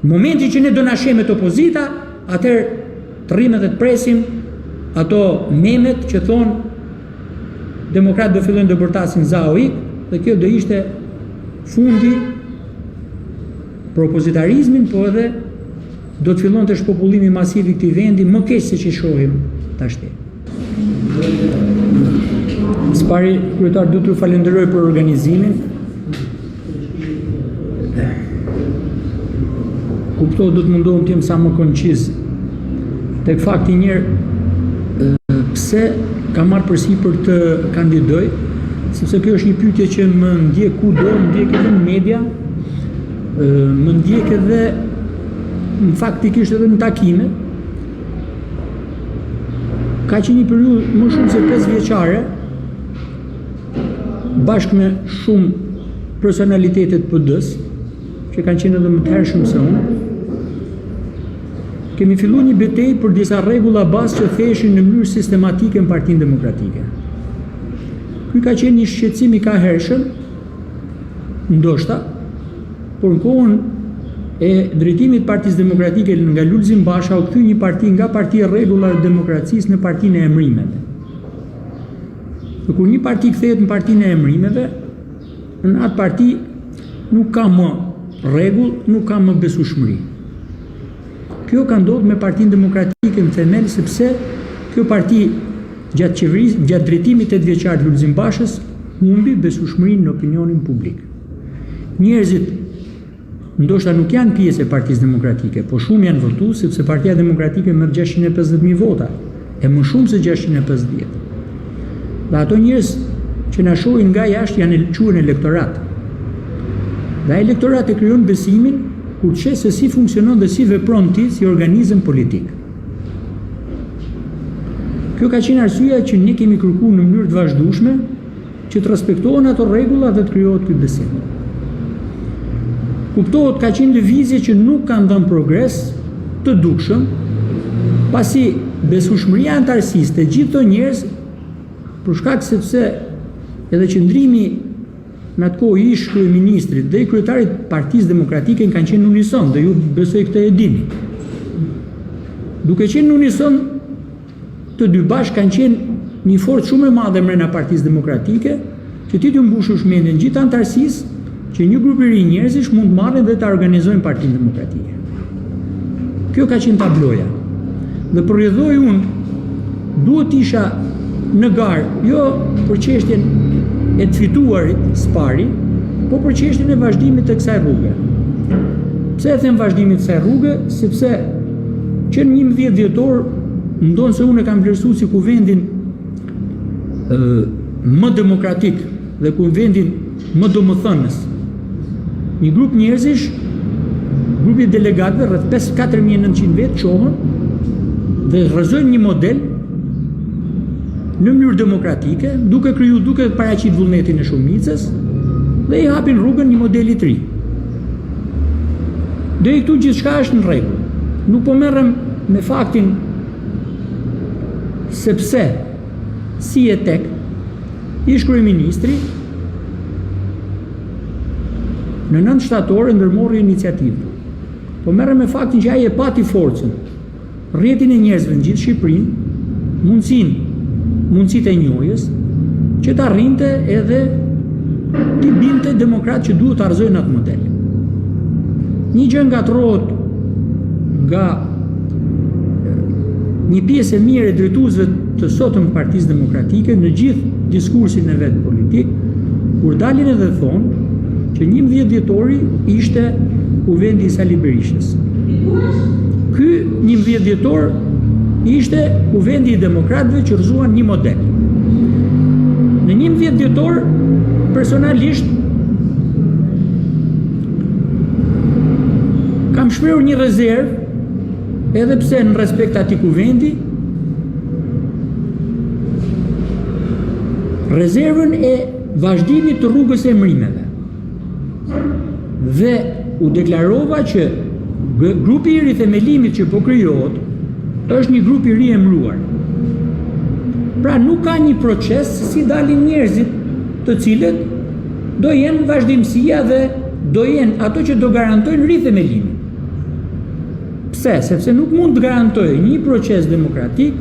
Në momenti që ne do na shemet opozita, atëherë të rrimë dhe të presim ato memet që thonë demokratë do fillojnë të bërtasin za o ik, dhe kjo do ishte fundi për opozitarizmin, po edhe do të fillon të shpopullimi masiv i këtij vendi më keq se që shohim tashti. Së pari, kryetar, du të falenderoj për organizimin. Kuptohet, do të mundohem të jem sa më konciz. Tek fakti njërë, pse ka marrë përsipër të kandidoj, sepse kjo është një pyetje që më ndjek kudo, më ndjek edhe në media, më ndjek edhe në faktikisht edhe në takime. Ka qenë një periudhë më shumë se 5 vjeçare, bashkë me shumë personalitetet PD-s, që kanë qenë edhe më të hershëm se unë, kemi filluar një betejë për disa rregulla bazë që theshin në mënyrë sistematike në Partinë Demokratike. Ky ka qenë një shqetësim i ka hershëm, ndoshta, por në kohën e drejtimit Partisë Demokratike nga Lulzim Basha u kthye një parti nga partia rregulla e demokracisë në partinë e emrimeve. Dhe kur një parti kthehet në partinë e emrimeve, në atë parti nuk ka më rregull, nuk ka më besueshmëri. Kjo ka ndodhur me Partinë Demokratike në themel, sepse kjo parti gjatë drejtimit 8 vjeçar të Lulzim Bashës humbi besueshmërinë në opinionin publik. Njerëzit ndoshta nuk janë pjesë e Partisë Demokratike, po shumë janë votuar sepse Partia Demokratike merr 650.000 vota, e më shumë se 650. Dhe ato njerëz që na shohin nga jashtë janë quhen elektorat. Dhe elektorat e krijon besimin kur të sheh se si funksionon dhe si vepron ti si organizëm politik. Kjo ka qenë arsyeja që ne kemi kërkuar në mënyrë të vazhdueshme që të respektohen ato rregulla dhe të krijohet ky besim. Kuptohet, ka qenë lëvizje që nuk kanë dhënë progres të dukshëm, pasi besueshmëria antarësisë të gjithë këto njerëz, për shkak sepse edhe qëndrimi në atë kohë ish kryeministrit dhe i kryetarit Partisë Demokratike kanë qenë unison, dhe ju besoj këtë e dini. Duke qenë unison, të dy bashkë kanë qenë një forcë shumë e madhe brenda Partisë Demokratike, që ti të mbushush mendjen gjithë antarësisë që një grup i ri njerëzish mund të marrin dhe të organizojnë Partinë Demokratike. Kjo ka qenë tabloja. Dhe përrjedhoj unë, duhet isha në garë, jo për çështjen e të fituarit spari, po për çështjen e vazhdimit të kësaj rruge. Pse e them vazhdimit të kësaj rruge? Sepse që në 11 dhjetor, ndonë se unë e kam vlerësuar si kuvendin më demokratik dhe kuvendin më domethënës. Një grup njerëzish, grupi delegatëve, rreth 4.900 vetë qohën dhe rrëzojnë një model në mënyrë demokratike, duke paraqit vullnetin e shumicës dhe i hapin rrugën një modeli të ri. Dhe i këtu gjithçka është në rregull. Nuk po merrem me faktin sepse si e tek ish kryeministri në 9 shtator ndërmorri iniciativë. Po merrem me faktin që ai e pati forcën, rrjetin e njerëzve në gjithë Shqipërinë, mundësitë e njohjes, që të arrinte edhe t'i binte demokratë që duhet të arëzojnë atë model. Një gjë ngatrohet nga një pjesë e mirë e drejtuesve të sotëm Partisë Demokratike në gjithë diskursin e vetë politik, kur dalin edhe thonë që 11 dhjetori ishte kuvendi i Sali Berishës. Ky 11 dhjetor ishte kuvendi i demokratëve që rrëzuan një model. Në 11 dhjetor, personalisht, kam shprehur një rezervë, edhe pse në respekt atij kuvendi, rezervën e vazhdimit të rrugës e emrimeve. Dhe u deklarova që grupi i rithemelimit që po krijohet është një grup i ri emëruar. Pra nuk ka një proces si dalin njerëzit të cilët do jenë vazhdimësia dhe do jenë ato që do garantojnë rithemelimin. Pse? Sepse nuk mund të garantoj një proces demokratik,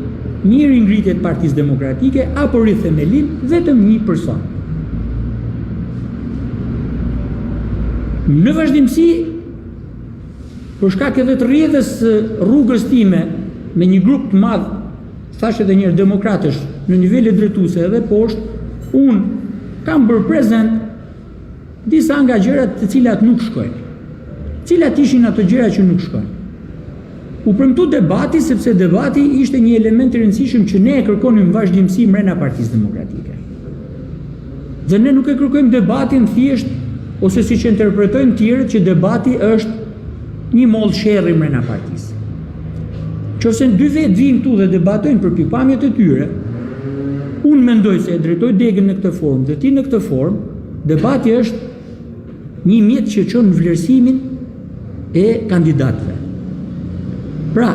një ringritje të Partisë Demokratike apo rithemelim vetëm një person. Në vazhdimsi, për shkak edhe të rrjedhës rrugës time me një grup të madh, thashë edhe njërë demokratësh në nivele drejtuese edhe poshtë, unë kam bërë prezent disa nga gjërat të cilat nuk shkojnë. Cilat ishin ato gjëra që nuk shkojnë? U premtu debati, sepse debati ishte një element i rëndësishëm që ne e kërkonim vazhdimsi mrena Partisë Demokratike. Dhe ne nuk e kërkojmë debatin thjesht, ose si që interpretojmë tjerët që debati është një mollë sherrri mrena partisë. Qose në dy vetë vinë këtu dhe debatojnë për pikpamjet e tyre, unë mendoj se e drejtoj degën në këtë formë dhe ti në këtë formë, debati është një mjet që çon në vlerësimin e kandidatëve. Pra,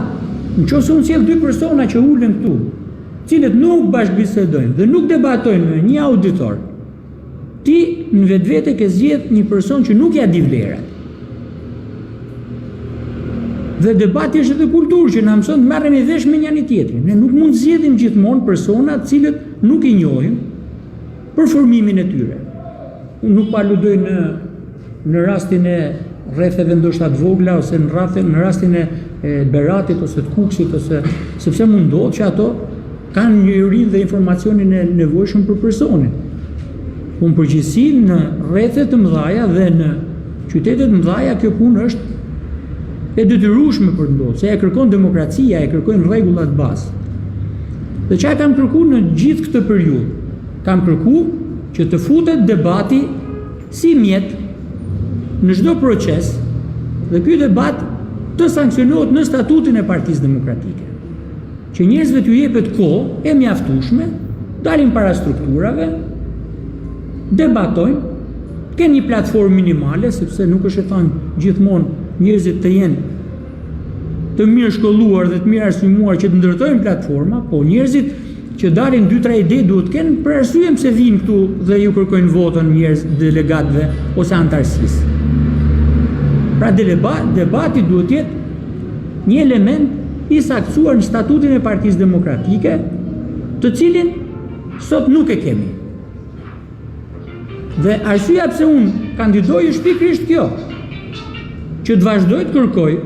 në qoftë unë sjell dy persona që ulen këtu, cilët nuk bashkëbisedojnë dhe nuk debatojnë me një auditor, ti në vetvete ke zgjedh një person që nuk ja di vlerat. Dhe debati është edhe kulturë që na mëson të marremi vesh me njëri tjetrin. Ne nuk mund të zgjedhim gjithmonë persona të cilët nuk i njohim për formimin e tyre. Unë nuk paludoj në rastin e rretheve ndoshta të vogla ose në rastin e Beratit ose të Kuksit ose sepse mund ndodh që ato kanë një urinë dhe informacionin e nevojshëm për personin. Unë përgjithësi në rrethet të mëdhaja dhe në qytetet të mëdhaja kjo punë është e detyrueshme për të ndodhur, se e kërkon demokracia, e kërkojnë rregullat bazë. Dhe çfarë kam kërkuar në gjithë këtë periudhë? Kam kërkuar që të futet debati si mjet në çdo proces dhe ky debat të sankcionohet në statutin e Partisë Demokratike. Që njerëzve t'ju jepet kohë e mjaftueshme, dalin para strukturave, debatojnë, kenë një platformë minimale, sepse nuk është e thënë gjithmonë njerëzit të jenë të mirë shkolluar dhe të mirë arsyemuar që të ndërtojnë platforma, po njerëzit që dalin 2-3 ide duhet të kenë për arsye pse vinë këtu dhe ju kërkojnë votën njerëz delegatëve ose antarësisë. Pra debati duhet të jetë një element i saktuar në statutin e Partisë Demokratike, të cilin sot nuk e kemi. Dhe arsyeja pse unë kandidoj është pikërisht kjo, që të vazhdoj të kërkoj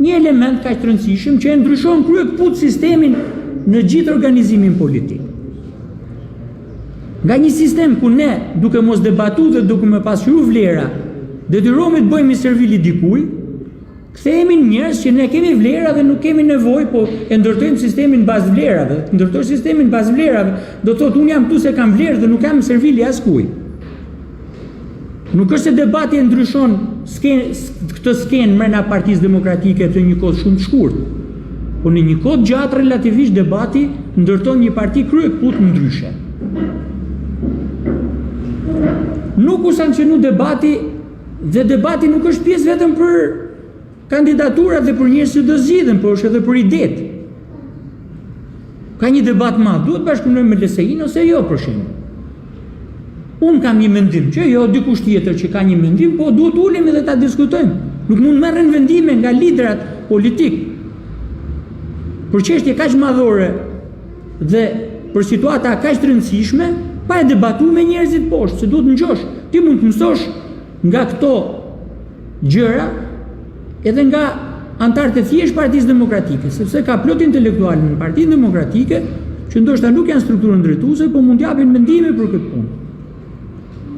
një element kaq të rëndësishëm që e ndryshon kryekëput sistemin në gjithë organizimin politik. Nga një sistem ku ne, duke mos debatu dhe duke me pasqyru vlera, detyrohemi të bëjmë i servili dikuj, kthehemi njerëz që ne kemi vlera dhe nuk kemi nevojë, po e ndërtojmë sistemin bazë vlerave. Ndërtoj sistemin bazë vlerave, do thotë unë jam këtu se kam vlerë dhe nuk kam servili askujt. Nuk është se debati e ndryshon këtë skenë mrena Partisë Demokratike të një kohë shumë të shkurtë, po në një kohë gjatë relativisht debati ndërton një parti kryekëput ndryshe. Nuk u sankcionu debati dhe debati nuk është pjesë vetëm për kandidaturat dhe për njerëz që do zgjidhen, por është edhe për idetë. Ka një debat madh, duhet bashkëpunojmë me LSI-n ose jo për shembull. Unë kam një mendim, që jo dikush tjetër që ka një mendim, po duhet ulemi dhe ta diskutojmë. Nuk mund merren vendime nga liderat politik për çështje kaq madhore dhe për situata kaq të rëndësishme, pa e debatuar me njerëzit poshtë, se duhet ngjosh. Ti mund të mësosh nga këto gjëra edhe nga antarët e thjeshtë Partisë Demokratike, sepse ka plot intelektualë në Partinë Demokratike që ndoshta nuk janë strukturën drejtuese, po mund t'japin mendime për këtë punë.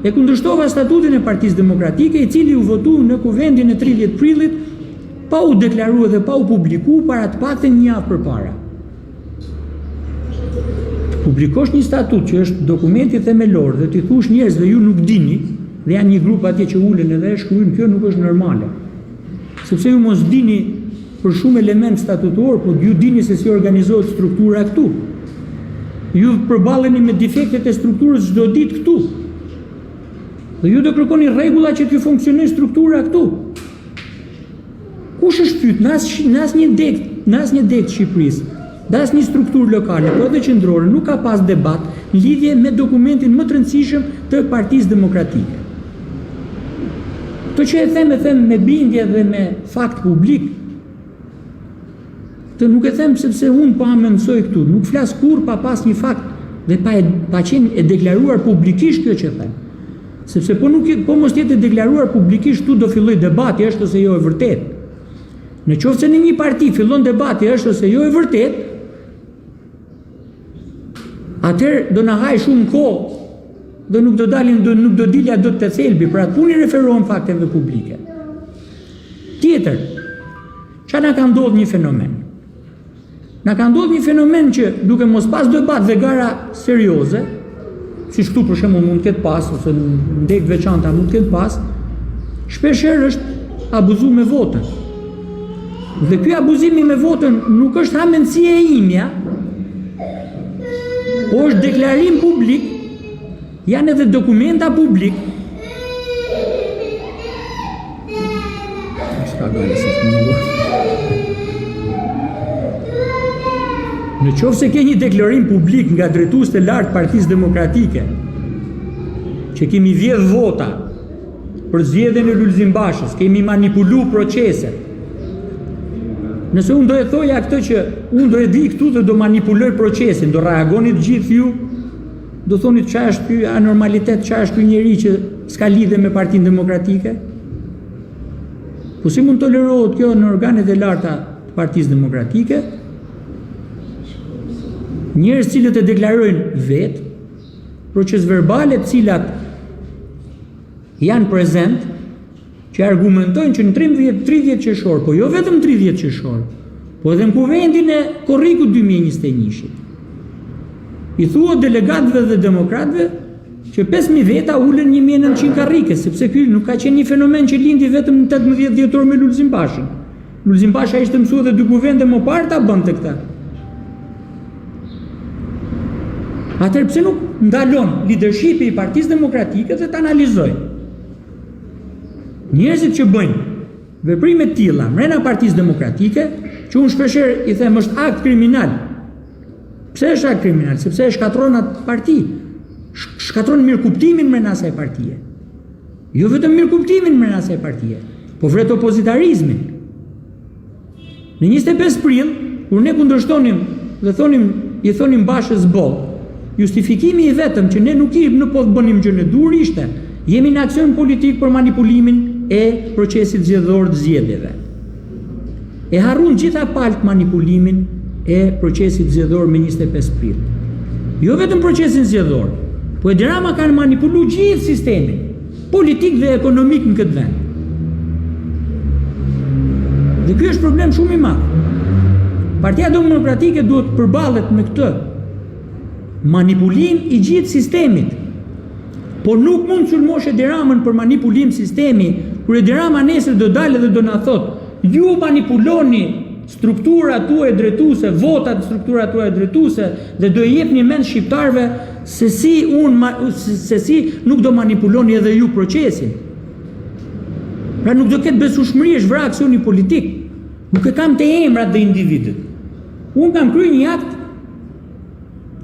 E kundërshtova statutin e Partisë Demokratike, i cili u votu në kuvendin e 30 prillit, pa u deklaruar dhe pa u publikuar para të paktën një javë përpara. Publikosh një statut që është dokumenti themelor dhe ti thush njerëzve ju nuk dini, dhe janë një grup atje që ulen edhe e shkruajnë, kjo nuk është normale. Sepse ju mos dini për shumë element statutor, po ju dini se si organizohet struktura këtu. Ju përballeni me defektet e strukturës çdo ditë këtu. Dhe ju do kërkoni rregulla që t'ju funksionojë struktura këtu. Kush është pyet në asnjë degë të Shqipërisë, dhe asnjë strukturë lokale, po edhe qendrore, nuk ka pas debat në lidhje me dokumentin më të rëndësishëm të Partisë Demokratike. To që e them me bindje dhe me fakt publik, Të nuk e them sepse unë pa mendsoj këtu, nuk flas kur pa pas një fakt dhe pa qenë e deklaruar publikisht kjo që them. Sepse po mos jetë e deklaruar publikisht këtu do filloj debati është ose jo e vërtet. Në qoftë se në një parti fillon debati është ose jo e vërtet, atëherë do na haj shumë kohë dhe nuk do dilja do të thelbi, pra puni referohen fakteve publike. Tjetër, çfarë na ka ndodhur një fenomen? Na ka ndodhur një fenomen që duke mos pas debat dhe gara serioze, si këtu për shembull mund të ketë pas ose në ndeg veçanta mund të ketë pas, shpeshherë është abuzuar me votën. Dhe ky abuzimi me votën nuk është hamendësia e imja, po është deklarim publik, janë edhe dokumenta publik. Në qoftë se ke një deklarim publik nga drejtues të lartë Partisë Demokratike, që kemi vjedh vota për zgjedhjen e Lulzim Bashës, kemi manipulu proceset. Nëse unë do e thoja këtë që unë do e di këtu dhe do manipuloj procesin, do reagonit gjithë ju, do thonit çfarë është ky anormalitet, çfarë është ky njeri që s'ka lidhje me Partinë Demokratike? Po si mund tolerohet kjo në organet e larta të Partisë Demokratike? Njerëz cilët e deklarojnë vetë, proces verbale të cilat janë prezent, që argumentojnë që në 30 qershor, po jo vetëm 30 qershor, po edhe në kuvendin e korrikut 2021. I thua delegatëve dhe demokratëve që 5.000 veta ulen 1.900 karrike, sepse ky nuk ka qenë një fenomen që lindi vetëm në 18 dhjetor me Lulzim Bashën. Lulzim Basha ishte mësuar dhe 2 kuvende më parë ta bënte këtë. Atëherë pse nuk ndalon leadershipi i Partisë Demokratike dhe të analizoj njerëzit që bëjnë veprime të tilla brenda Partisë Demokratike, që unë shpeshherë i them është akt kriminal. Pse është akt kriminal? Sepse e shkatron atë parti, shkatron mirëkuptimin brenda asaj partie. Jo vetëm mirëkuptimin brenda asaj partie, po vret opozitarizmin. Në 25 prill, kur ne kundërshtonim dhe i thonim Bashës boll, justifikimi i vetëm që ne nuk ishim në po të bënim gjën e dur ishte jemi në aksion politik për manipulimin e procesit zgjedhor të zgjedhjeve. E harrun gjitha palët manipulimin e procesit zgjedhor me 25 prill. Jo vetëm procesin zgjedhor, po Edi Rama kanë manipulu gjithë sistemin politik dhe ekonomik në këtë vend. Dhe ky është problem shumë i madh. Partia Demokratike duhet të përballet me këtë manipulim i gjithë sistemit. Po nuk mund të sulmosh Edi Ramën për manipulim sistemi, kur Edi Rama nesër do dalë dhe do na thotë, ju manipuloni strukturat tuaja drejtuese, votat strukturat tuaja drejtuese dhe do i jepni mend shqiptarëve se si nuk do manipuloni edhe ju procesin. Pra nuk do ketë besueshmëri, është vrarë aksioni politik. Nuk e kam të emrat dhe individët. Unë kam kryer një akt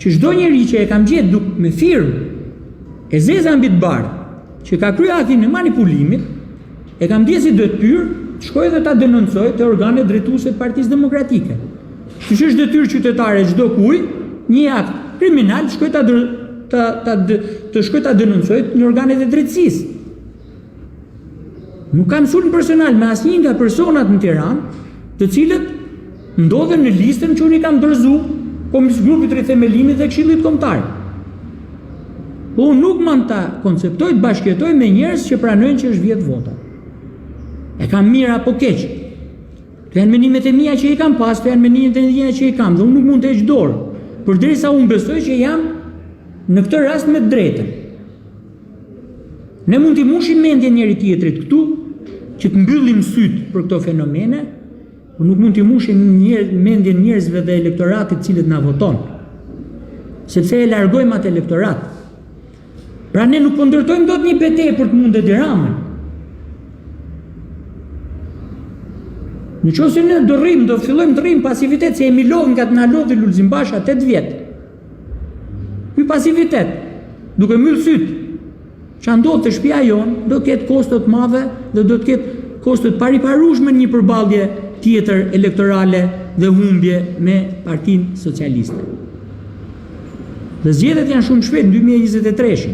që çdo njeri që e kam gjetë me firmë e zeza mbi të bardhë, që ka kryer aktin e manipulimit, e kam dhënë si detyrë të shkojë dhe ta denoncoj te organet drejtuese të Partisë Demokratike. Siç është detyrë qytetare çdo kujt, një akt kriminal të shkojë ta denoncoj në organet e drejtësisë. Nuk kam sulm personal me asnjë nga personat në Tiranë, të cilët ndodhen në listën që unë i kam dorëzuar grupit rithemelimit dhe Këshillit Kombëtar. Po unë nuk mund ta konceptoj të bashkëjetoj me njerëz që pranojnë që është vjedh vota. E kam mirë apo keq. Të janë menimet e mia që i kam pas, të janë menimet e mia që i kam, dhe unë nuk mund të heq dorë, përderisa unë besoj që jam në këtë rast me drejtën. Ne mund t'i mushim mendjen njëri tjetrit këtu, që të mbyllim syt për këto fenomene, por nuk mund t'i mushim mendjen njerëzve dhe elektoratit cilët na voton. Sepse e largojmë atë elektorat. Pra ne nuk po ndërtojmë dot një betejë për të mundur Edi Ramën. Në qoftë se ne do fillojmë të rrim pasivitet, se jemi lodhur nga të na lodhi Lulzim Basha 8 vjet. Ky pasivitet, duke mbyll syt, që ndodh të shtëpia jon, do të ketë kosto të mëdha dhe do të ketë kosto të pariparueshme në një përballje tjetër elektorale dhe humbje me Partinë Socialiste. Dhe zgjedhjet janë shumë shpejt në 2023.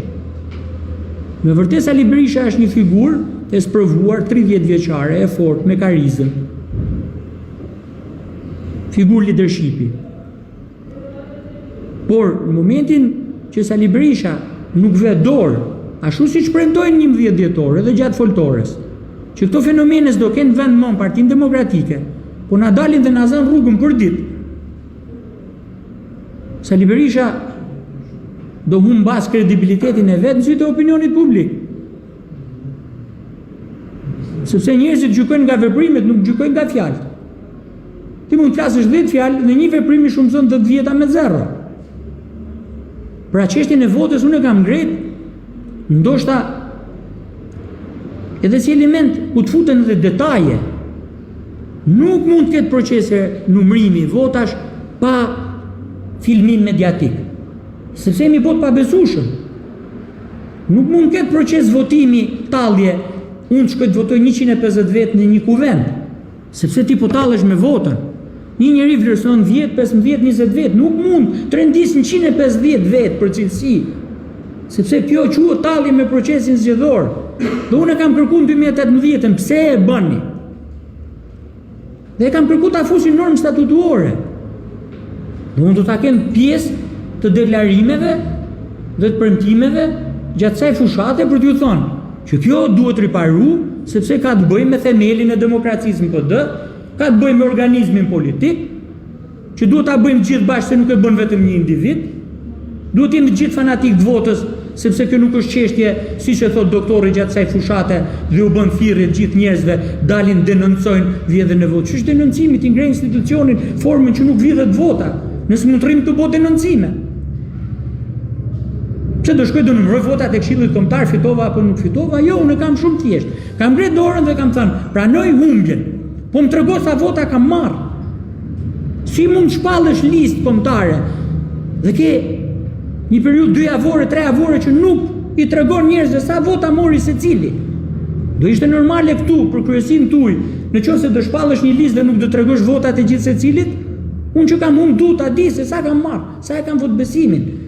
Me vërtet Sali Berisha është një figurë e sprovuar 30 vjeçare, e fortë, me karizëm. Figurë leadershipi. Por në momentin që Sali Berisha nuk vë dorë, ashtu siç premtojnë 11 dhjetor dhe gjatë foltores, që këto fenomene s'do kenë vend më në Partinë Demokratike, po na dalin dhe na zën rrugën për ditë. Sali Berisha do humbas kredibilitetin e vetë në sytë e opinionit publik. Sepse njerëzit gjykojnë nga veprimet, nuk gjykojnë nga fjalët. Ti mund të flasësh 10 fjalë dhe një veprim i shumëson 10 vjeta me 0. Pra çështjen e votës unë e kam ngret, ndoshta edhe si element ku të futen edhe detaje. Nuk mund të ketë procese numrimi votash pa filmim mediatik. Sepse jemi botë pa besueshëm. Nuk mund të ketë proces votimi tallje. Unë shkoj të votoj 150 vetë në një kuvend, sepse ti po tallesh me votën. Një njeri vlerëson 10, 15, 20 vetë, nuk mund të rendis 150 vetë për cilësi, sepse kjo quhet tallje me procesin zgjedhor. Dhe unë e kam kërkuar në 2018, pse e bëni? Dhe e kam kërkuar ta fusin normë statutuore. Dhe unë do ta kem pjesë të deklarimeve dhe të premtimeve gjatë kësaj fushate për t'ju thënë që kjo duhet riparu, sepse ka të bëjë me themelin e demokracisë në PD, ka të bëjë me organizmin politik, që duhet ta bëjmë gjithë bashkë se nuk e bën vetëm një individ, duhet jemi gjithë fanatik të votës, sepse kjo nuk është çështje, siç e thot doktori gjatë kësaj fushate, dhe u bën thirrje gjithë njerëzve dalin denoncojnë vjedhjen e votës. Ç'është denoncimi? Ti ngre institucionin, formën që nuk vjedhet vota, nëse mund të rrim të bëjë denoncime. Pse do shkoj të numëroj votat e Këshillit Kombëtar, fitova apo nuk fitova? Jo, unë kam shumë thjesht. Kam ngre dorën dhe kam thënë, pranoj humbjen. Po më trego sa vota kam marr. Si mund shpallësh listë kombëtare dhe ke një periudhë 2 javore, 3 javore që nuk i tregon njerëzve sa vota mori secili. Do ishte normale këtu për kryesin tuaj, nëse do shpallësh një listë dhe nuk do tregosh votat e gjithë secilit, unë që kam humbur ta di se sa kam marr, sa e kam votbesimin.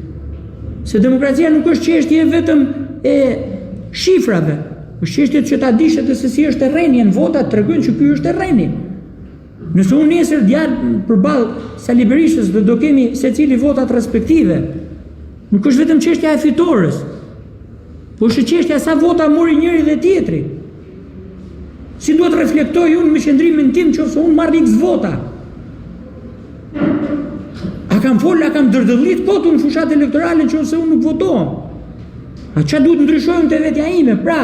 Se demokracia nuk është çështje vetëm e shifrave, është çështje që ta dish se si është terreni, në votat tregojnë që ky është terreni. Nëse unë nesër djallë përballë Sali Berishës dhe do kemi secili votat respektive, nuk është vetëm çështja e fitores, po është çështja sa vota mori njëri dhe tjetri. Si duhet reflektoj unë me qëndrimin tim nëse unë marr X vota? A kam folë, a kam dërdëllit kotu në fushat elektorale nëse unë nuk votohem? A qa duhet ndryshojmë të vetja ime? Pra,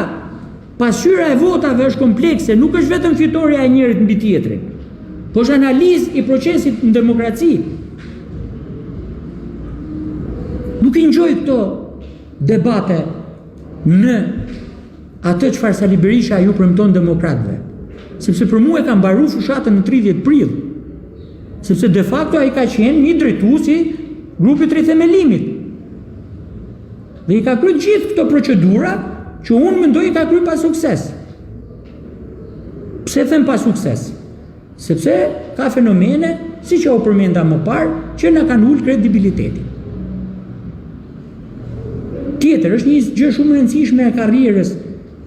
pasqyra e votave është komplekse, nuk është vetëm fitoria e njërit mbi tjetrin, po është analizë i procesit në demokraci. Nuk i ngjoj këto debate në atë çfarë Sali Berisha ju premton demokratëve, sepse për mua e ka mbaru fushatën në 30 prill. Sepse de facto ai ka qenë një drejtuesi grupit rithemelimit. Dhe i ka kryer gjithë këto procedura që unë mendoj i ka kryer pa sukses. Pse them pa sukses? Sepse ka fenomene, siç u përmenda më parë, që na kanë ulur kredibilitetin. Tjetër është një gjë shumë e rëndësishme e karrierës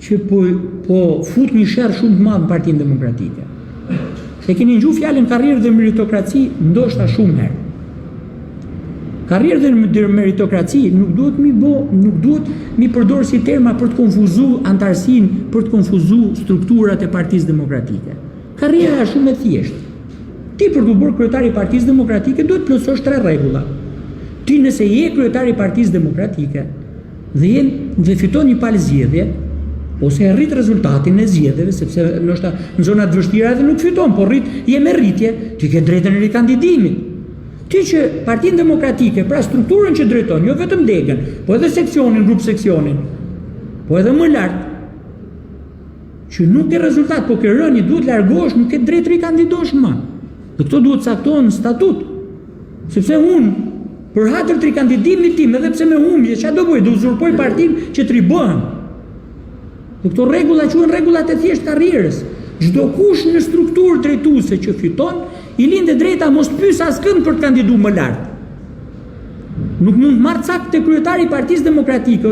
që po fut një sherr shumë të madh në Partinë Demokratike. E keni ngju fjalën karrierë dhe meritokraci ndoshta shumë herë. Karrierë dhe meritokraci nuk duhet mi përdor si terma për të konfuzuar antarësinë, për të konfuzuar strukturat e Partisë Demokratike. Karriera është shumë e thjeshtë. Ti për të bërë kryetar i Partisë Demokratike duhet plotësosh 3 rregulla. Ti nëse je kryetar i Partisë Demokratike dhe fiton një palë zgjedhje, ose e rrit rezultatin e zgjedhjeve, sepse ndoshta në zonat vështira edhe nuk fiton, por je me rritje, ti ke drejtën e rikandidimit. Ti që Partinë Demokratike, pra strukturën që drejton, jo vetëm degën, po edhe seksionin, grup seksionin, po edhe më lart, që nuk ke rezultat, po ke rënë, duhet largosh, nuk ke drejtë rikandidosh më. Dhe këto duhet caktohen në statut. Sepse unë, për hatër të rikandidimit tim, edhe pse me humbje, çfarë do bëj? Do uzurpoj partinë që të ribëhem. Dhe këto rregulla quhen rregullat e thjeshtë karrierës. Çdo kush në strukturë drejtuese që fiton, i lindë drejta mos pyes askënd për të kandiduar më lart. Nuk mund të marr cak te kryetari i Partisë Demokratike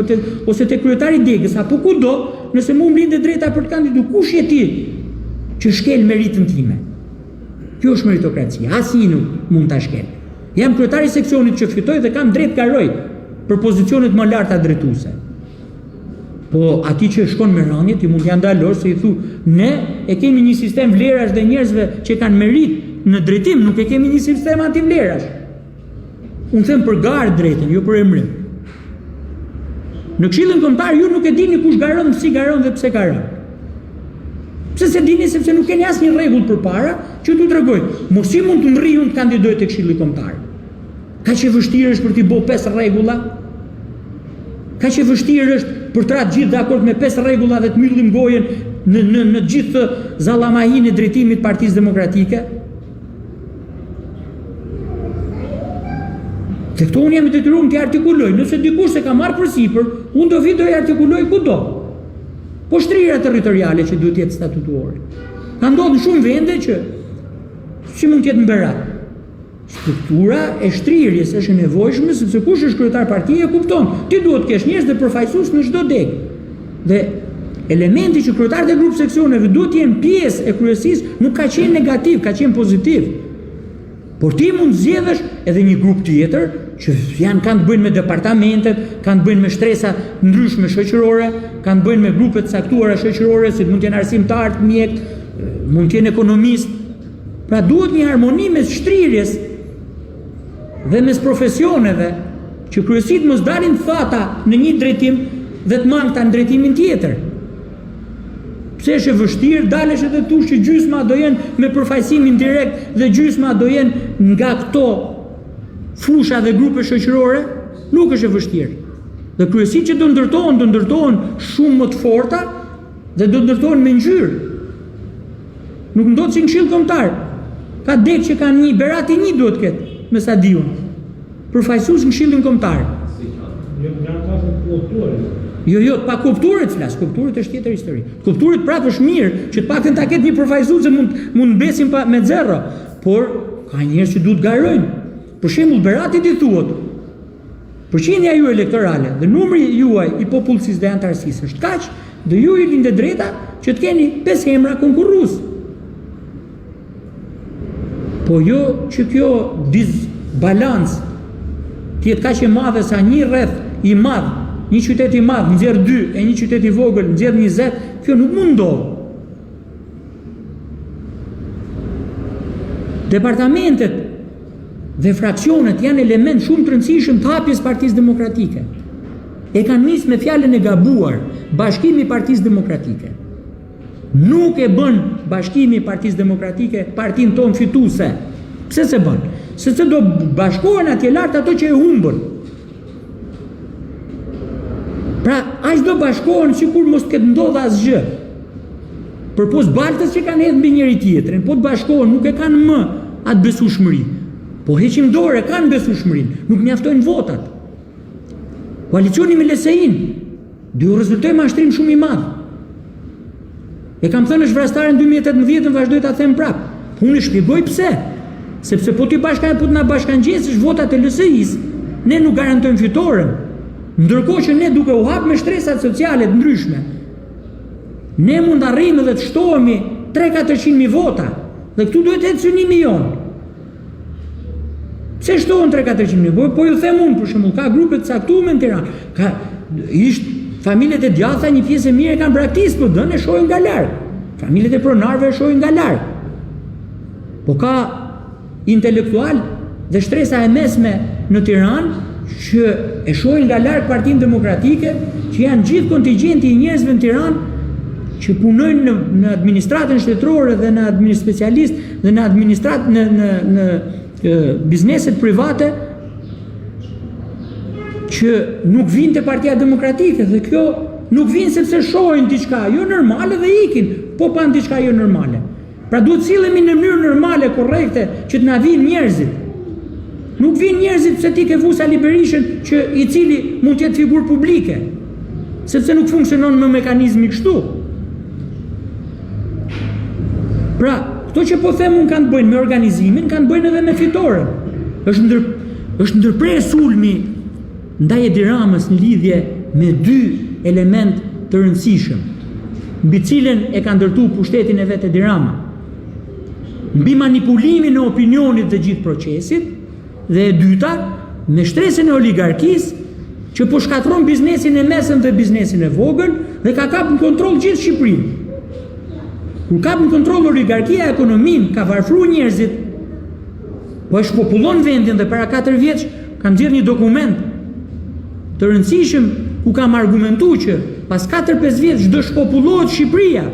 ose te kryetari i Degës apo kudo, nëse mund lindë drejta për të kandiduar. Kush je ti që shkel meritën time? Kjo është meritokracia. Asnjë nuk mund ta shkel. Jam kryetari i seksionit që fitoj dhe kam drejt garoj për pozicionet më larta drejtuese. Po ati që shkon me rënje, ti mund t'ja ndalosh se i thu, ne e kemi një sistem vlerash dhe njerëzve që kanë merit në drejtim, nuk e kemi një sistem antivlerash. Unë them për garë drejtën, jo për emrim. Në Këshillin Kombëtar ju nuk e dini kush garon, si garon dhe pse garon. Pse se dini sepse nuk keni asnjë rregull përpara që t'u tregoj. Mos i mund të mrri unë të kandidoj te Këshilli Kombëtar. Kaq e vështirë është për t'i bëu 5 rregulla. Kaq e vështirë është për të ratë gjithë dakord me 5 rregulla dhe të mbyllim gojen në gjithë zallamahin e drejtimit Partisë Demokratike. Dhe këto unë jam i detyruar të artikuloj. Nëse dikush se ka marrë përsipër, unë do vi do i artikuloj kudo. Po shtrira territoriale që duhet jetë statutuore. Ka ndodhur në shumë vende që si mund të jetë në Berat. Struktura e shtrirjes është e nevojshme sepse kush është kryetar partie e kupton. Ti duhet të kesh njerëz të përfaqësues në çdo deg. Dhe elementi që kryetarët e grup seksioneve duhet të jenë pjesë e kryesisë nuk ka qenë negativ, ka qenë pozitiv. Por ti mund zgjedhësh edhe një grup tjetër që kanë të bëjnë me departamentet, kanë të bëjnë me shtresa ndryshme shoqërore, kanë të bëjnë me grupe të caktuara shoqërore, si mund të jenë arsimtar, mjek, mund të jenë ekonomist. Pra duhet një harmoni mes shtrirjes dhe mes profesioneve që kryesit mos dalin fata në një drejtim dhe të mangta në drejtimin tjetër. Pse është e vështirë, dalesh edhe tu që gjysma do jenë me përfaqësim indirekt dhe gjysma do jenë nga këto fusha dhe grupe shoqërore, nuk është e vështirë. Dhe kryesit që do ndërtohen shumë më të forta dhe do ndërtohen me ngjyrë. Nuk ndodh si në Këshill Kombëtar. Ka dek që kanë një, Berati një duhet ketë, me sa diun. Përfaqësues në Këshillin Kombëtar. Jo, pa kupturit flas, kupturit është tjetër histori. Kupturit prapë është mirë që të paktën ta ketë një përfaqësues që mund mbesin pa me zero, por ka njerëz që duhet garojnë. Për shembull Beratit i thuhet përqindja juaj elektorale dhe numri juaj i popullsisë dhe antarësisë është kaq, dhe ju i lindë drejta që të keni 5 emra konkurrues. Po jo që kjo disbalancë të jetë kaq e madhe sa një rreth i madh, një qytet i madh nxjerr 2 e një qytet i vogël nxjerr 20, kjo nuk mund ndodh. Departamentet dhe fraksionet janë element shumë të rëndësishëm të hapjes Partisë Demokratike. E kanë nisë me fjalën e gabuar, Bashkimi i Partisë Demokratike. Nuk e bën Bashkimi i Partisë Demokratike partinë tonë fituese. Pse se bën? Sepse do bashkohen atje lart ato që e humbën. Pra, aq do bashkohen sikur mos ketë ndodhur asgjë. Përpos baltës që kanë hedhur mbi njëri tjetrin, po të bashkohen nuk e kanë më atë besueshmëri. Po heqim dorë, kanë besueshmërinë, nuk mjaftojnë votat. Koalicioni me LSI-n do rezultojë mashtrim shumë i madh. E kam thënë zvrastaren 2018 vazhdoj ta them prap. Unë e shpjegoj pse. Sepse po ti na bashkangjesësh votat e LSI-s, ne nuk garantojmë fitoren. Ndërkohë që ne duke u hap me shtresat sociale të ndryshme, ne mund arrijmë dhe të shtohemi 300-400.000 vota. Dhe këtu duhet të jetë synimi jonë. Pse shtohen 300-400.000? Po ju them unë, për shembull, ka grupe të caktuara në Tiranë. Ka familjet e djatha një pjesë e mirë kanë braktisë, po dënë e shohin nga larg. Familjet e pronarëve e shohin nga larg. Po ka intelektual dhe shtresa e mesme në Tiranë që e shohin nga larg Partinë Demokratike, që janë gjithë kontingjenti i njerëzve në Tiranë që punojnë në administratën shtetërore dhe në specialistë dhe në bizneset private që nuk vinë te Partia Demokratike, dhe kjo nuk vinë sepse shohin diçka jo normale dhe ikin, po pan diçka jo normale. Pra duhet sillemi në mënyrë normale, korrekte, që të na vinë njerëzit. Nuk vinë njerëzit pse ti ke vu Sali Berishën që i cili mund të jetë figurë publike, sepse nuk funksionon me mekanizmi kështu. Pra, këto që po them unë kanë të bëjnë me organizimin, kanë të bëjnë edhe me fitoren. Është ndërprerje sulmi ndaj Edi Ramës në lidhje me dy element të rëndësishëm, mbi cilën e ka ndërtuar pushtetin e vet Edi Rama. Mbi manipulimin e opinionit të gjithë procesit, dhe e dyta, me shtresën e oligarkisë që po shkatron biznesin e mesëm dhe biznesin e vogël dhe ka kapur në kontroll gjithë Shqipërinë. Kur kap në kontroll oligarkia ekonominë, ka varfruar njerëzit, po e shpopullon vendin dhe para 4 vjeç kam gjetur një dokument të rëndësishëm ku kam argumentuar që pas 4-5 vjeç çdo shpopullohet Shqipëria.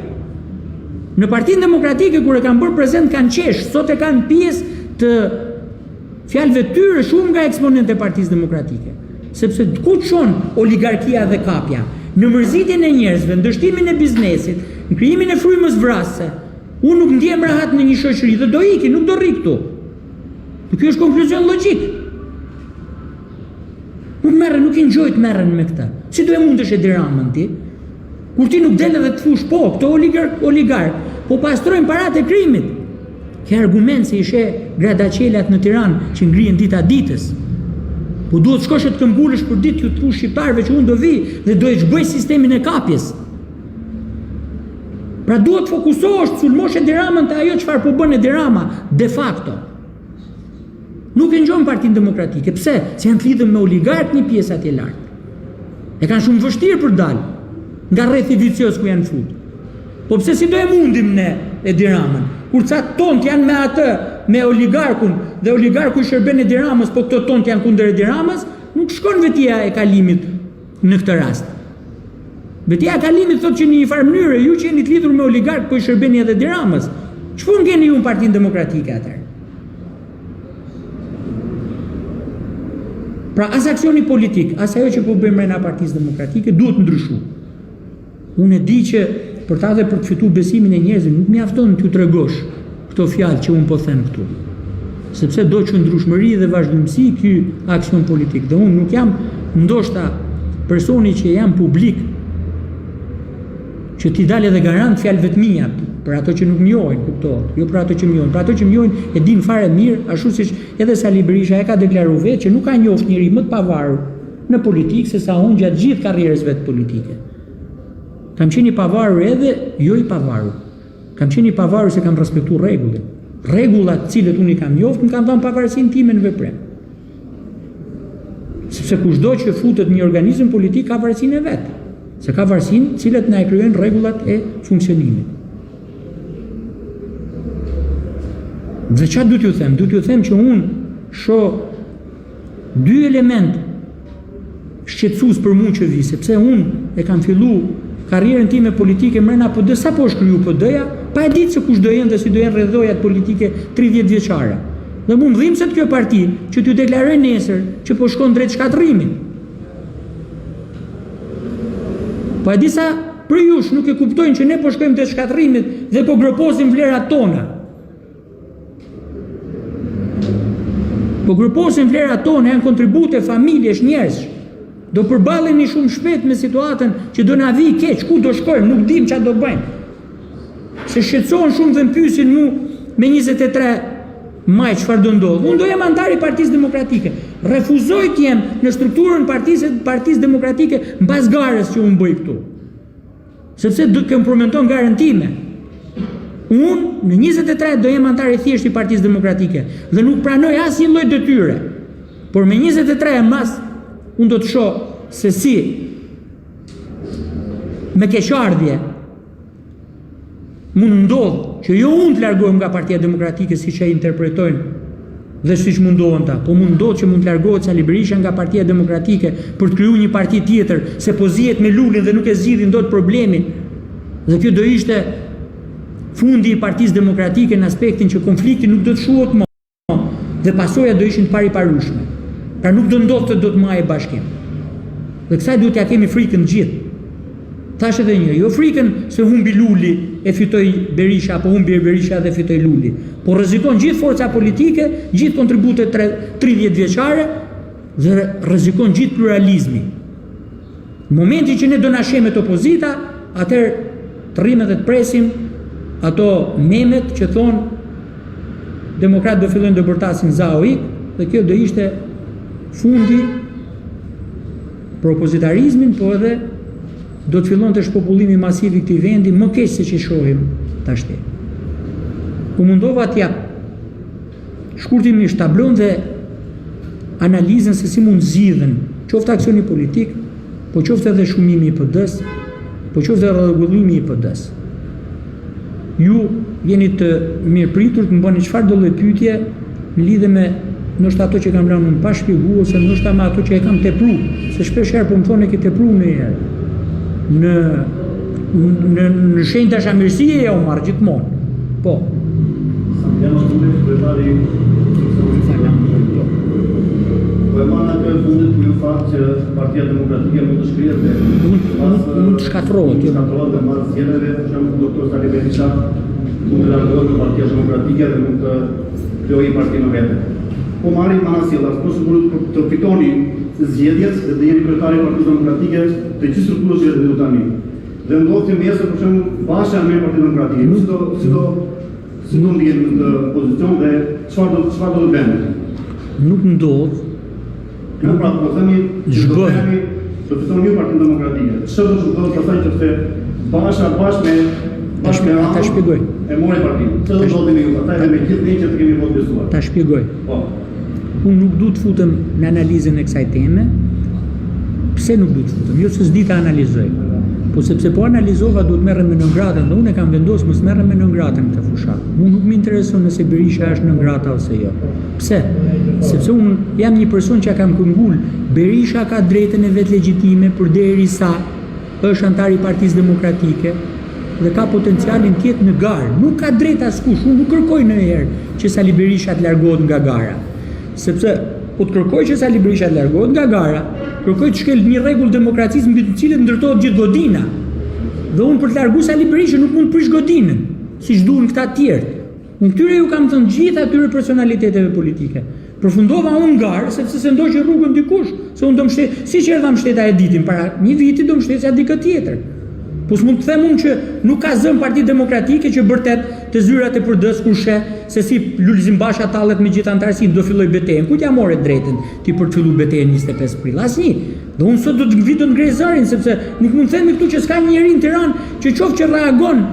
Në Partinë Demokratike kur e kanë bërë prezant kanë qesh, sot e kanë pjesë të fjalëve të tyre shumë nga eksponentë e Partisë Demokratike. Sepse ku çon oligarkia dhe kapja? Në mërzitjen e njerëzve, në dështimin e biznesit, në krijimin e frymës vrasëse. Unë nuk ndjem rahat në një shoqëri dhe do iki, nuk do rri këtu. Ky është konkluzion logjik. Nuk i ngjoj të merren me këtë. Si do e mundesh Edi Ramën ti? Kur ti nuk del edhe të thush po, këto oligark, po pastrojnë paratë e krimit. Ke argument se ishe gradaçelat në Tiranë që ngrihen dita ditës. Po duhet shkosh të këmbulësh për ditë ju të thush shqiptarëve që unë do vi dhe do e zhbëj sistemin e kapjes. Pra duhet fokusohesh të sulmosh Edi Ramën te ajo çfarë po bën Edi Rama de facto. Nuk e ngjon Partinë Demokratike. Pse? Se janë të lidhur me oligark një pjesë atje lart. E kanë shumë vështirë për dal nga rrethi vicioz ku janë fut. Po pse si do e mundim ne Edi Ramën? Kur ca tont janë me atë, me oligarkun dhe oligarku i shërben Edi Ramës, po këto tont janë kundër Edi Ramës, nuk shkon vetja e kalimit në këtë rast. Vetja e kalimit thotë që në një farë mënyrë ju që jeni të lidhur me oligark po i shërbeni edhe Edi Ramës. Çfarë ngeni ju në Partinë Demokratike atëherë? Pra as aksioni politik, as ajo që po bëjmë brenda Partisë Demokratike duhet ndryshuar. Unë e di që për ta dhe për të fituar besimin e njerëzve nuk mjafton t'ju tregosh këto fjalë që unë po them këtu. Sepse do qëndrueshmëri dhe vazhdimsi ky aksion politik. Dhe unë nuk jam ndoshta personi që jam publik që t'i dalë edhe garant fjalëve të mia për ato që nuk më njohin, kuptohet, jo për ato që më njohin. Për ato që më njohin e din fare mirë, ashtu siç edhe Sali Berisha e ka deklaruar vetë që nuk ka njoft njëri më të pavarur në politikë se sa unë gjatë gjithë karrierës vet politike. Kam qenë i pavarur edhe jo i pavarur. Kam qenë i pavarur se kam respektuar rregullat. Rregullat të cilët unë i kam njoft më kanë dhënë pavarësinë time në veprim. Sepse kushdo që futet në një organizëm politik ka varësinë e vet. Se ka varësinë cilët na e krijojnë rregullat e funksionimit. Dhe çfarë do t'ju them? Do t'ju them që unë shoh dy element shqetësues për mua që vi, sepse unë e kam filluar karrierën time politike mrena PD, sa po është kriju PD-ja, pa e ditë se kush do jenë dhe si do jenë rrethojat politike 30 vjeçare. Dhe mu më dhimbset kjo parti që t'ju deklaroj nesër që po shkon drejt shkatërimit. Po e di sa për jush nuk e kuptojnë që ne po shkojmë drejt shkatërimit dhe po groposim vlerat tona. Po groposim vlerat tona, janë kontribute familjesh, njerëz. Do përballeni shumë shpejt me situatën që do na vi keq, ku do shkojmë, nuk dim çfarë do bëjmë. Se shqetësohen shumë dhe më pyesin mua me 23 maj çfarë do ndodh. Unë do jem antar i Partisë Demokratike. Refuzoj të jem në strukturën Partisë Demokratike mbas garës që unë bëj këtu. Sepse do të komprometon garën time. Unë në 23 do jem antar i thjesht i Partisë Demokratike dhe nuk pranoj asnjë lloj detyre. Por me 23 mas unë do të shoh se si me keqardhje mund ndodh që jo unë të largohem nga Partia Demokratike siç e interpretojnë dhe siç mundohen ta, po mund ndodh që mund të largohet Sali Berisha nga Partia Demokratike për të krijuar një parti tjetër, se po zihet me Lulin dhe nuk e zgjidhin dot problemin. Dhe kjo do ishte fundi i Partisë Demokratike në aspektin që konflikti nuk do të shuhet më dhe pasojat do ishin pariparueshme. Pra nuk do ndodhte dot më ai bashkim. Dhe kësaj duhet ja kemi frikën gjithë. Thash edhe një, jo frikën se humbi Luli e fitoi Berisha apo humbi Berisha dhe fitoi Luli, po rrezikon gjithë forca politike, gjithë kontributet 30 vjeçare dhe rrezikon gjithë pluralizmi. Në momentin që ne do na shemet opozita, atëherë të rrimë dhe të presim ato memet që thonë demokratë do fillojnë të bërtasin ZAO-ik dhe kjo do ishte fundi për opozitarizmin, po edhe do të fillon të shpopullimi masiv i këtij vendi më keq se që shohim tashti. U mundova t'jap shkurtimisht tablon dhe analizën se si mund zgjidhen qoftë aksioni politik, po qoftë edhe shumimi i PD-s, po qoftë edhe rregullimi i PD-s. Ju jeni të mirëpritur të më bëni çfarë do lloj pyetje në lidhje me ndoshta ato që kam rënë unë pa shpjeguar ose ndoshta me ato që e kam tepruar, se shpesh herë po më thonë ke tepruar ndonjëherë. Në shenjë dashamirësie ja u marr gjithmonë. Po. Po e marrë në fundit një fakt që Partia Demokratike mund të shkrihet mund të shkatërrohet dhe marrë zgjedhjeve, për shembull doktor Sali Berisha mund të largohet nga Partia Demokratike dhe mund të krijojë partinë vetë. Po marrin manasjellas, po sigurisht të fitoni zgjedhjet dhe të jeni kryetari i Partisë Demokratike të gjithë strukturës që do tani. Dhe ndodh që mesë për shembull Basha me Partinë Demokratike, si do ndjen në pozicion dhe çfarë do të bëjmë? Nuk ndodh. Në pra po themi do të fitoni ju Partinë Demokratike. Çfarë do të ndodhë pastaj që Basha bashkë me ta shpjegoj. E mori partinë. Çfarë do ndodhi me ju pastaj dhe me gjithë ne që të kemi votë besuar? Ta shpjegoj. Po. Unë nuk du të futem në analizën e kësaj teme. Pse nuk du të futem? Jo se s'di të analizoj. Po sepse po analizova duhet merrem me nëngratën dhe unë e kam vendosur mos merrem me nëngratën këtë fushat. Unë nuk më intereson nëse Berisha është nëngrata ose jo. Pse? Sepse unë jam një person që kam këmbul. Berisha ka drejtën e vet legjitime përderisa është antar i Partisë Demokratike dhe ka potencialin të jetë në garë. Nuk ka drejt askush. Unë nuk kërkoj ndonjëherë që Sali Berisha të largohet nga gara. Sepse po të kërkoj që Sali Berisha të largohet nga gara, kërkoj të shkel një rregull demokracisë mbi të cilën ndërtohet gjithë godina. Dhe unë për të larguar Sali Berishën nuk mund të prish godinën, siç duan këta të tjerë. Unë këtyre ju kam thënë gjithë atyre personaliteteve politike. Përfundova unë garë sepse se ndoqë rrugën dikush, se unë do mbështet, siç erdha mbështeta e ditin para një viti do mbështetja dikë tjetër. Po s'mund të them unë që nuk ka zënë Partia Demokratike që bërtet të zyrat e PD-s kur sheh se si Lulzim Basha tallet me gjithë antarësinë do filloj betejën. Ku t'ja morë drejtën ti për të filluar betejën 25 prill? Asnjë. Dhe unë sot do të vi të ngrej zërin sepse nuk mund të themi këtu që s'ka njeri në Tiranë që qoftë që reagon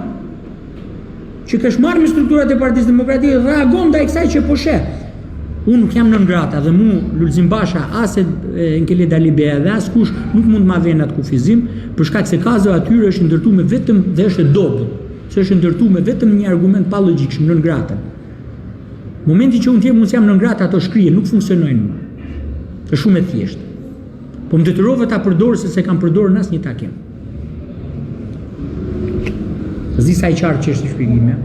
që kesh marrë me strukturat e Partisë Demokratike, reagon ndaj kësaj që po sheh. Unë nuk jam nëngrata dhe mu Lulzim Basha ase Nkele Dalibea dhe askush nuk mund ma vjen atë kufizim për shkak se kazo atyre është ndërtuar vetëm dhe është e dobët, se është ndërtuar vetëm një argument pa logjikshëm nëngratën. Momenti që unë them unë jam nëngrata ato shkrije nuk funksionojnë më. Është shumë e thjeshtë. Po më detyrova ta përdor se kam përdorur në asnjë takim. Zi sa i qartë që është shpjegimi.